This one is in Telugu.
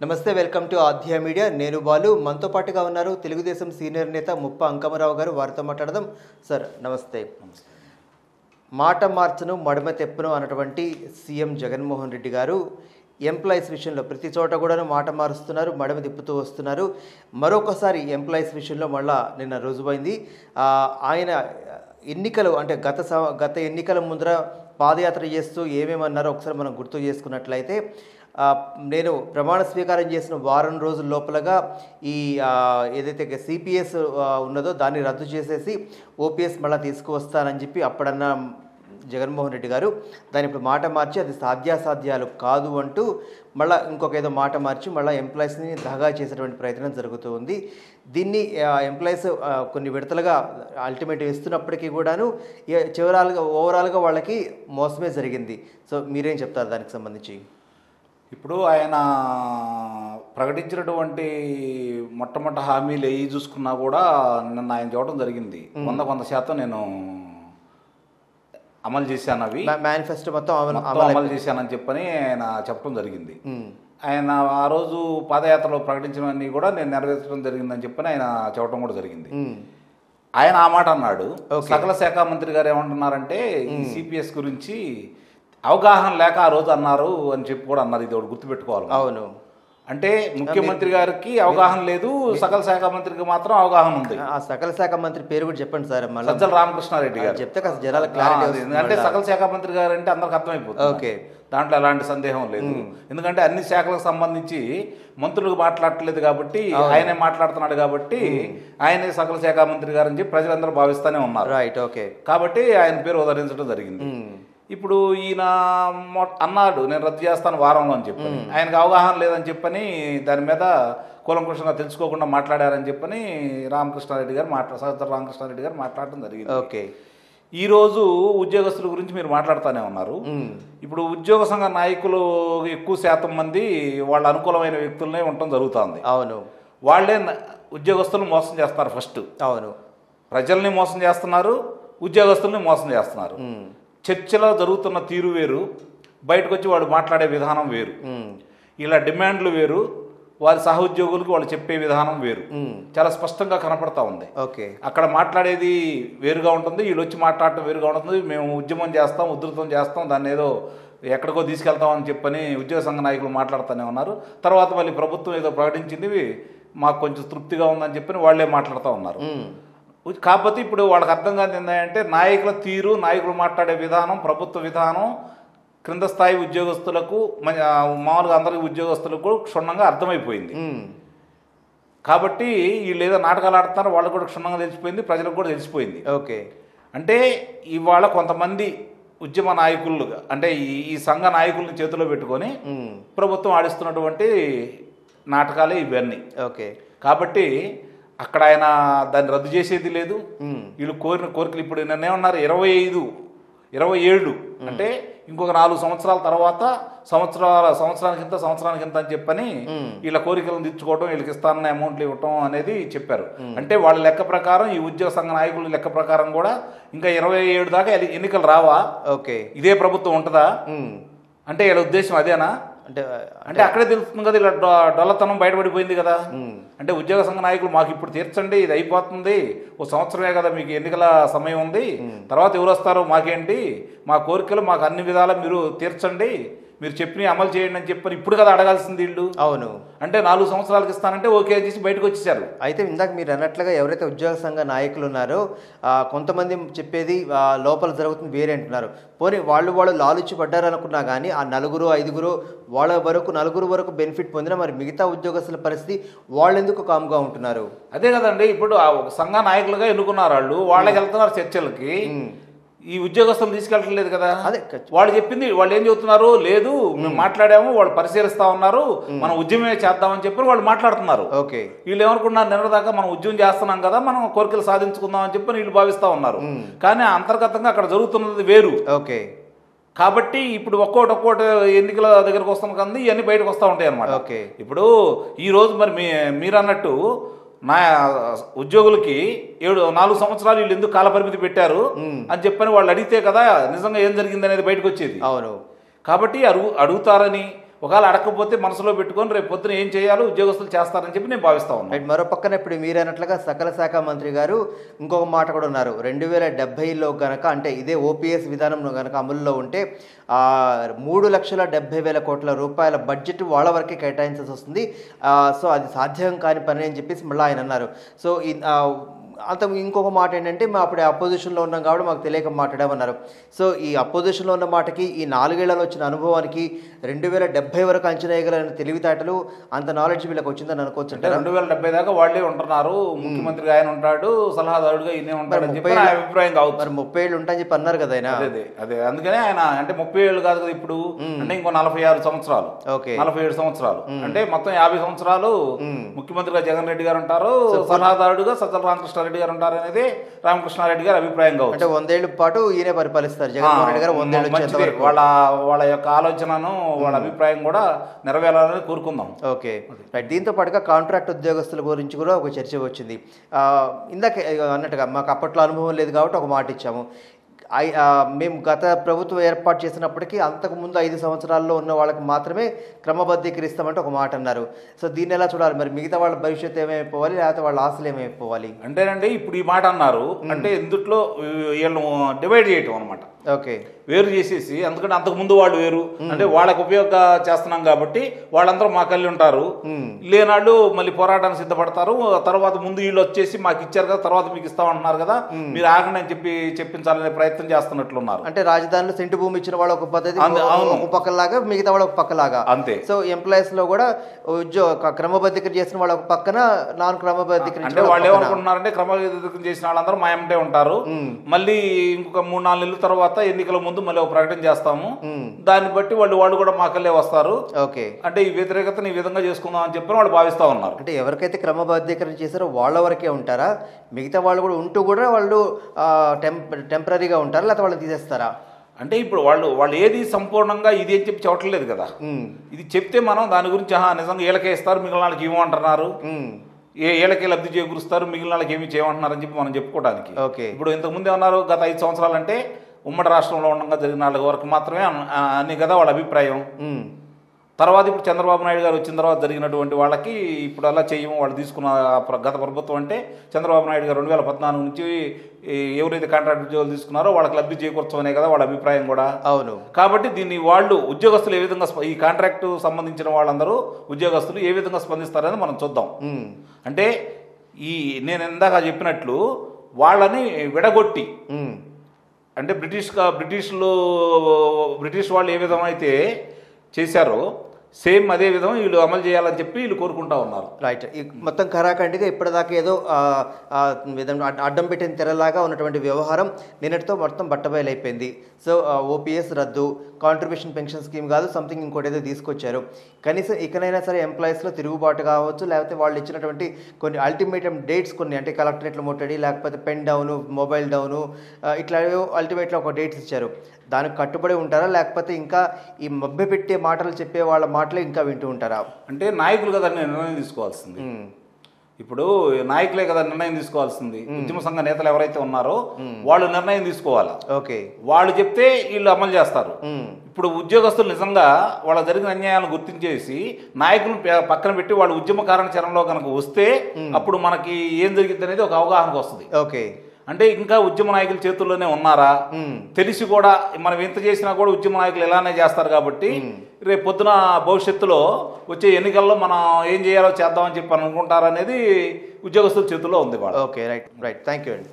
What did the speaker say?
నమస్తే వెల్కమ్ టు ఆధ్య మీడియా నేను బాలు మనతో పాటుగా ఉన్నారు తెలుగుదేశం సీనియర్ నేత ముప్ప అంకమరావు గారు వారితో మాట్లాడదాం సార్ నమస్తే మాట మార్చను మడమ తెప్పను అన్నటువంటి సీఎం జగన్మోహన్ రెడ్డి గారు ఎంప్లాయీస్ విషయంలో ప్రతి చోట కూడా మాట మారుస్తున్నారు మడమ తిప్పుతూ వస్తున్నారు మరొకసారి ఎంప్లాయీస్ విషయంలో మళ్ళా నిన్న రుజువైంది ఆయన ఎన్నికలు అంటే గత ఎన్నికల ముందర పాదయాత్ర చేస్తూ ఏమేమన్నారో ఒకసారి మనం గుర్తు చేసుకున్నట్లయితే నేను ప్రమాణ స్వీకారం చేసిన వారం రోజుల లోపలగా ఈ ఏదైతే సిపిఎస్ ఉన్నదో దాన్ని రద్దు చేసేసి ఓపీఎస్ మళ్ళీ తీసుకువస్తానని చెప్పి అప్పుడన్న జగన్మోహన్ రెడ్డి గారు దాన్ని ఇప్పుడు మాట మార్చి అది సాధ్యాసాధ్యాలు కాదు అంటూ మళ్ళీ ఇంకొక ఏదో మాట మార్చి మళ్ళీ ఎంప్లాయీస్ని దగా చేసేటువంటి ప్రయత్నం జరుగుతూ ఉంది. దీన్ని ఎంప్లాయీస్ కొన్ని విడతలుగా అల్టిమేట్ ఇస్తున్నప్పటికీ కూడాను ఓవరాల్గా వాళ్ళకి మోసమే జరిగింది. సో మీరేం చెప్తారు దానికి సంబంధించి? ఇప్పుడు ఆయన ప్రకటించినటువంటి మొట్టమొదటి హామీలు ఏవి చూసుకున్నా కూడా నిన్న ఆయన చూడటం జరిగింది. 100% నేను అమలు చేశాను, అవి మేనిఫెస్టో మొత్తం అమలు చేశానని చెప్పని ఆయన చెప్పడం జరిగింది. ఆయన ఆ రోజు పాదయాత్రలో ప్రకటించినవన్నీ కూడా నేను నెరవేర్చడం జరిగిందని చెప్పని ఆయన చెప్పడం కూడా జరిగింది. ఆయన ఆ మాట అన్నాడు. సకల శాఖ మంత్రి గారు ఏమంటున్నారంటే ఈ సిపిఎస్ గురించి అవగాహన లేక ఆ రోజు అన్నారు అని చెప్పి కూడా అన్నారు. ఇది ఒకటి గుర్తుపెట్టుకోవాలి. అవును, అంటే ముఖ్యమంత్రి గారికి అవగాహన లేదు, సకల శాఖ మంత్రికి మాత్రం అవగాహన ఉంది. ఆ సకల శాఖ మంత్రి పేరు కూడా చెప్పండి సార్. సజ్జల రామకృష్ణారెడ్డి గారు చెప్తే కాస్త జనాల క్లారిటీ. అంటే సకల శాఖ మంత్రి గారు అంటే అందరికి అర్థమైపోతుంది. ఓకే, దాంట్లో ఎలాంటి సందేహం లేదు. ఎందుకంటే అన్ని శాఖలకు సంబంధించి మంత్రులకు మాట్లాడట్లేదు కాబట్టి ఆయనే మాట్లాడుతున్నాడు కాబట్టి ఆయనే సకల శాఖ మంత్రి గారు అని చెప్పి ప్రజలందరూ భావిస్తూనే ఉన్నారు. Right, okay. కాబట్టి ఆయన పేరు ఉదహరించడం జరిగింది. ఇప్పుడు ఈయన అన్నాడు నేను రద్దు చేస్తాను వారంలో అని చెప్పని, ఆయనకు అవగాహన లేదని చెప్పని దాని మీద కూలంకుషంగా తెలుసుకోకుండా మాట్లాడారని చెప్పని సజ్జల రామకృష్ణారెడ్డి గారు మాట్లాడటం జరిగింది. ఓకే. ఈరోజు ఉద్యోగస్తుల గురించి మీరు మాట్లాడుతూనే ఉన్నారు. ఇప్పుడు ఉద్యోగ సంఘ నాయకులు ఎక్కువ శాతం మంది వాళ్ళ అనుకూలమైన వ్యక్తులనే ఉండటం జరుగుతుంది. అవును, వాళ్ళే ఉద్యోగస్తులను మోసం చేస్తున్నారు. ఫస్ట్ అవును, ప్రజల్ని మోసం చేస్తున్నారు, ఉద్యోగస్తుల్ని మోసం చేస్తున్నారు. చర్చలో జరుగుతున్న తీరు వేరు, బయటకు వచ్చి వాడు మాట్లాడే విధానం వేరు. ఇలా డిమాండ్లు వేరు, వారి సహోద్యోగులకు వాళ్ళు చెప్పే విధానం వేరు. చాలా స్పష్టంగా కనపడతా ఉంది. ఓకే, అక్కడ మాట్లాడేది వేరుగా ఉంటుంది, వీళ్ళు వచ్చి మాట్లాడటం వేరుగా ఉంటుంది. మేము ఉద్యమం చేస్తాం, ఉధృతం చేస్తాం, దాన్ని ఏదో ఎక్కడికో తీసుకెళ్తామని చెప్పని ఉద్యోగ సంఘ నాయకులు మాట్లాడుతూనే ఉన్నారు. తర్వాత మళ్ళీ ప్రభుత్వం ఏదో ప్రకటించింది మాకు కొంచెం తృప్తిగా ఉందని చెప్పని వాళ్ళే మాట్లాడుతూ ఉన్నారు. కాకపోతే ఇప్పుడు వాళ్ళకి అర్థం కాదు ఏంటంటే నాయకుల తీరు, నాయకులు మాట్లాడే విధానం, ప్రభుత్వ విధానం క్రింద స్థాయి ఉద్యోగస్తులకు మామూలుగా అందరికీ ఉద్యోగస్తులకు క్షుణ్ణంగా అర్థమైపోయింది. కాబట్టి వీళ్ళు ఏదో నాటకాలు ఆడుతున్నారు, వాళ్ళకు కూడా క్షుణ్ణంగా తెలిసిపోయింది, ప్రజలకు కూడా తెలిసిపోయింది. ఓకే. అంటే ఇవాళ కొంతమంది ఉద్యమ నాయకులు అంటే ఈ సంఘ నాయకుల్ని చేతిలో పెట్టుకొని ప్రభుత్వం ఆడిస్తున్నటువంటి నాటకాలే ఇవన్నీ. ఓకే. కాబట్టి అక్కడ ఆయన దాన్ని రద్దు చేసేది లేదు. వీళ్ళు కోరిన కోరికలు ఇప్పుడు నిన్నేమన్నారు 27 అంటే ఇంకొక 4 సంవత్సరాల తర్వాత సంవత్సరానికి ఇంత అని చెప్పని వీళ్ళ కోరికలను తీర్చుకోవటం, వీళ్ళకి ఇస్తానన్న అమౌంట్లు ఇవ్వటం అనేది చెప్పారు. అంటే వాళ్ళ లెక్క ప్రకారం ఈ ఉద్యోగ సంఘ నాయకుల లెక్క ప్రకారం కూడా ఇంకా 27 దాకా ఎన్నికలు రావా? ఓకే. ఇదే ప్రభుత్వం ఉంటుందా? అంటే వీళ్ళ ఉద్దేశం అదేనా? అంటే అక్కడే తెలుస్తుంది కదా, ఇలా డొల్లతనం బయటపడిపోయింది కదా. అంటే ఉద్యోగ సంఘ నాయకులు మాకు ఇప్పుడు తీర్చండి, ఇది అయిపోతుంది, ఓ సంవత్సరమే కదా మీకు ఎన్నికల సమయం ఉంది, తర్వాత ఎవరు వస్తారో మాకేంటి, మా కోరికలు మాకు అన్ని విధాలా మీరు తీర్చండి, మీరు చెప్పిన అమలు చేయండి అని చెప్పని ఇప్పుడు కదా అడగాల్సింది వీళ్ళు. అవును, అంటే 4 సంవత్సరాలకి ఇస్తానంటే ఓకే చేసి బయటకు వచ్చేసారు. అయితే ఇందాక మీరు అన్నట్లుగా ఎవరైతే ఉద్యోగ సంఘ నాయకులు ఉన్నారో కొంతమంది చెప్పేది లోపల జరుగుతుంది వేరే అంటున్నారు. పోనీ వాళ్ళు లాలుచి పడ్డారు అనుకున్నా కానీ ఆ 4-5 నలుగురు వరకు బెనిఫిట్ పొందినా మరి మిగతా ఉద్యోగస్తుల పరిస్థితి వాళ్ళు ఎందుకు కామ్గా ఉంటున్నారు? అదే కదండి, ఇప్పుడు సంఘ నాయకులుగా ఎన్నుకున్నారు వాళ్ళకి వెళ్తున్నారు చర్చలకి, ఈ ఉద్యోగస్తులు తీసుకెళ్ళట్లేదు కదా. వాళ్ళు చెప్పింది వాళ్ళు ఏం చెబుతున్నారు, లేదు మేము మాట్లాడాము, వాళ్ళు పరిశీలిస్తా ఉన్నారు, మనం ఉద్యమమే చేద్దామని చెప్పి వాళ్ళు మాట్లాడుతున్నారు. ఓకే. వీళ్ళు ఏమనుకున్నారు, నిన్నదాకా మనం ఉద్యమం చేస్తున్నాం కదా, మనం కోరికలు సాధించుకుందాం అని చెప్పి వీళ్ళు భావిస్తా ఉన్నారు. కానీ అంతర్గతంగా అక్కడ జరుగుతున్నది వేరు. ఓకే. కాబట్టి ఇప్పుడు ఒక్కోటి ఎన్నికల దగ్గరకు వస్తాం కదా, ఇవన్నీ బయటకు వస్తూ ఉంటాయి అన్నమాట. ఓకే. ఇప్పుడు ఈరోజు మరి మీరు అన్నట్టు నా ఉద్యోగులకి 4 సంవత్సరాలు వీళ్ళు ఎందుకు కాలపరిమితి పెట్టారు అని చెప్పని వాళ్ళు అడిగితే కదా నిజంగా ఏం జరిగింది అనేది బయటకు వచ్చేది. అవును. కాబట్టి అడుగుతారని ఒకవేళ అడగకపోతే మనసులో పెట్టుకొని రేపు పొద్దున ఏం చేయాలో ఉద్యోగస్తులు చేస్తారని చెప్పి నేను భావిస్తా ఉన్నాను. రైట్. మరో పక్కన ఇప్పుడు మీరు అన్నట్లుగా సకల శాఖ మంత్రి గారు ఇంకొక మాట కూడా ఉన్నారు. 2070లో గనక అంటే ఇదే ఓపీఎస్ విధానం గనక అమలులో ఉంటే 3,70,000 కోట్ల రూపాయల బడ్జెట్ వాళ్ళ వరకే కేటాయించాల్సి వస్తుంది. సో అది సాధ్యం కాని పని అని చెప్పేసి మళ్ళీ ఆయన అన్నారు. సో అంత ఇంకొక మాట ఏంటంటే మేము అప్పుడే అపోజిషన్లో ఉన్నాం కాబట్టి మాకు తెలియక మాట్లాడామన్నారు. సో ఈ అపోజిషన్లో ఉన్న మాటకి ఈ 4 ఏళ్లలో వచ్చిన అనుభవానికి 2070 వరకు అంచనా వేయగలిగిన తెలివితేటలు అంత నాలెడ్జ్ వీళ్ళకి వచ్చిందని అనుకోవచ్చు. అంటే 2070 దాకా వాళ్ళే ఉంటున్నారు, ముఖ్యమంత్రిగా ఆయన ఉంటాడు, సలహాదారుడుగా ఈయనే ఉంటాడు అని చెప్పి నా అభిప్రాయం కావచ్చు. మరి 30 ఏళ్ళు ఉంటాయని చెప్పి అన్నారు కదా ఆయన. అదే అందుకనే ఆయన అంటే 30 ఏళ్ళు కాదు కదా ఇప్పుడు, అంటే ఇంకో 46 సంవత్సరాలు, 47 సంవత్సరాలు, అంటే మొత్తం 50 సంవత్సరాలు ముఖ్యమంత్రిగా జగన్ రెడ్డి గారు ఉంటారు, సలహాదారుడుగా సజ్జల రామకృష్ణారెడ్డి గారు ఉంటారు అనేది రామకృష్ణారెడ్డి గారి అభిప్రాయం కావచ్చు. అంటే 100 ఏళ్ల పాటు ఈయనే పరిపాలిస్తారు జగన్మోహన్ రెడ్డి గారు. 100 ఏళ్ళు వాళ్ళ యొక్క ఆలోచనను వాళ్ళ అభిప్రాయం కూడా నెరవేరాలని కోరుకుందాం. Okay right. దీంతో పాటుగా కాంట్రాక్ట్ ఉద్యోగస్తుల గురించి కూడా ఒక చర్చ వచ్చింది. ఇందాక అన్నట్టుగా మాకు అప్పట్లో అనుభవం లేదు కాబట్టి ఒక మాట ఇచ్చాము. మేము గత ప్రభుత్వం ఏర్పాటు చేసినప్పటికీ అంతకుముందు 5 సంవత్సరాల్లో ఉన్న వాళ్ళకి మాత్రమే క్రమబద్ధీకరిస్తామంటే ఒక మాట అన్నారు. సో దీన్ని ఎలా చూడాలి మరి? మిగతా వాళ్ళ భవిష్యత్తు ఏమైపోవాలి, లేకపోతే వాళ్ళ ఆశలు ఏమైపోవాలి? అంటేనండి ఇప్పుడు ఈ మాట అన్నారు అంటే ఇందుట్లో వీళ్ళను డివైడ్ చేయటం అనమాట. ఓకే, వేరు చేసేసి, ఎందుకంటే అంతకుముందు వాళ్ళు వేరు అంటే వాళ్ళకి ఉపయోగ చేస్తున్నాం కాబట్టి వాళ్ళందరూ మా కలిసి ఉంటారు, లేనాళ్ళు మళ్ళీ పోరాటానికి సిద్ధపడతారు. తర్వాత ముందు వీళ్ళు వచ్చేసి మాకు ఇచ్చారు కదా, తర్వాత మీకు ఇస్తామంటున్నారు కదా, మీరు ఆగండి అని చెప్పి చెప్పించాలనే ప్రయత్నం చేస్తున్నట్లున్నారు. అంటే రాజధానిలో సెంటు భూమి ఇచ్చిన వాళ్ళు ఒక పద్ధతి, ఒక పక్కలాగా మిగతా వాళ్ళు ఒక పక్కలాగా అంతే. సో ఎంప్లాయీస్ లో కూడా క్రమబద్ధీకరణ చేసిన వాళ్ళు ఒక పక్కన, నాన్ క్రమబద్ధీకరణ అంటే వాళ్ళు ఏమనుకుంటున్నారంటే క్రమబద్ధీకరణ చేసిన వాళ్ళందరూ మా ఎంటే ఉంటారు, మళ్ళీ ఇంకొక 3-4 నెలల తర్వాత ఎన్నికల ముందు మళ్ళీ ఒక ప్రకటన చేస్తాము, దాన్ని బట్టి వాళ్ళు కూడా మాకల్లే వస్తారు. ఓకే, అంటే ఈ వ్యతిరేకతను ఈ విధంగా చేసుకుందాం అని చెప్పి వాళ్ళు భావిస్తా ఉన్నారు. అంటే ఎవరికైతే క్రమబద్ధీకరణ చేశారో వాళ్ళ వరకే ఉంటారా? మిగతా వాళ్ళు కూడా ఉంటూ కూడా వాళ్ళు టెంపరీగా ఉంటారా, లేకపోతే వాళ్ళని తీసేస్తారా? అంటే ఇప్పుడు వాళ్ళు ఏది సంపూర్ణంగా ఇది అని చెప్పి చెప్పట్లేదు కదా. ఇది చెప్తే మనం దాని గురించి నిజంగా వీళ్ళకే ఇస్తారు, మిగిలిన వాళ్ళకి ఏమంటున్నారు, ఏళ్ళకే లబ్ధి చేకూరుస్తారు, మిగిలిన వాళ్ళకి ఏమి చేయమంటున్నారని చెప్పి మనం చెప్పుకోవడానికి. ఇప్పుడు ఇంతకుముందు ఏమన్నారు, గత 5 సంవత్సరాలు అంటే ఉమ్మడి రాష్ట్రంలో ఉండగా జరిగిన 4 వరకు మాత్రమే అని కదా వాళ్ళ అభిప్రాయం. తర్వాత ఇప్పుడు చంద్రబాబు నాయుడు గారు వచ్చిన తర్వాత జరిగినటువంటి వాళ్ళకి ఇప్పుడు అలా చేయము, వాళ్ళు తీసుకున్న గత ప్రభుత్వం అంటే చంద్రబాబు నాయుడు గారు 2014 నుంచి ఎవరైతే కాంట్రాక్ట్ ఉద్యోగులు తీసుకున్నారో వాళ్ళకి లబ్ధి చేకూర్చమనే కదా వాళ్ళ అభిప్రాయం కూడా. అవును. కాబట్టి దీన్ని వాళ్ళు ఉద్యోగస్తులు ఏ విధంగా, ఈ కాంట్రాక్టు సంబంధించిన వాళ్ళందరూ ఉద్యోగస్తులు ఏ విధంగా స్పందిస్తారని మనం చూద్దాం. అంటే నేను ఇందాక చెప్పినట్లు వాళ్ళని విడగొట్టి, అంటే బ్రిటిష్ వాళ్ళు ఏ విధమైతే చేశారో సేమ్ అదే విధంగా వీళ్ళు అమలు చేయాలని చెప్పి వీళ్ళు కోరుకుంటా ఉన్నారు. రైట్. మొత్తం ఖరాఖండిగా ఇప్పటిదాకా ఏదో అడ్డం పెట్టిన తెరలాగా ఉన్నటువంటి వ్యవహారం నిన్నటితో మొత్తం బట్టబయలైపోయింది. సో ఓపీఎస్ రద్దు, కాంట్రిబ్యూషన్ పెన్షన్ స్కీమ్ కాదు, సంథింగ్ ఇంకోటి ఏదో తీసుకొచ్చారు. కనీసం ఇకనైనా సరే ఎంప్లాయీస్లో తిరుగుబాటు కావచ్చు, లేకపోతే వాళ్ళు ఇచ్చినటువంటి కొన్ని అల్టిమేటం డేట్స్ కొన్ని, అంటే కలెక్టరేట్ల ముట్టడి, లేకపోతే పెన్ డౌను, మొబైల్ డౌను, ఇట్లా అల్టిమేట్లో ఒక డేట్స్ ఇచ్చారు. దానికి కట్టుబడి ఉంటారా, లేకపోతే ఇంకా ఈ మభ్య పెట్టే మాటలు చెప్పే వాళ్ళ మాటలే ఇంకా వింటూ ఉంటారా? అంటే నాయకులు కదా నిర్ణయం తీసుకోవాల్సింది. ఇప్పుడు నాయకులే కదా నిర్ణయం తీసుకోవాల్సింది. ఉద్యమ సంఘ నేతలు ఎవరైతే ఉన్నారో వాళ్ళు నిర్ణయం తీసుకోవాలి. ఓకే, వాళ్ళు చెప్తే వీళ్ళు అమలు చేస్తారు. ఇప్పుడు ఉద్యోగస్తులు నిజంగా వాళ్ళ జరిగిన అన్యాయాలను గుర్తించేసి నాయకులను పక్కన పెట్టి వాళ్ళు ఉద్యమ కార్యాచరణలో కనుక వస్తే అప్పుడు మనకి ఏం జరిగింది అనేది ఒక అవగాహనకు వస్తుంది. ఓకే, అంటే ఇంకా ఉద్యమ నాయకుల చేతుల్లోనే ఉన్నారా, తెలిసి కూడా మనం ఎంత చేసినా కూడా ఉద్యమ నాయకులు ఎలానే చేస్తారు. కాబట్టి రేపు పొద్దున భవిష్యత్తులో వచ్చే ఎన్నికల్లో మనం ఏం చేయాలో చేద్దామని చెప్పి అనుకుంటారనేది ఉద్యోగస్తుల చేతుల్లో ఉంది. Okay, right. థ్యాంక్ యూ అండి.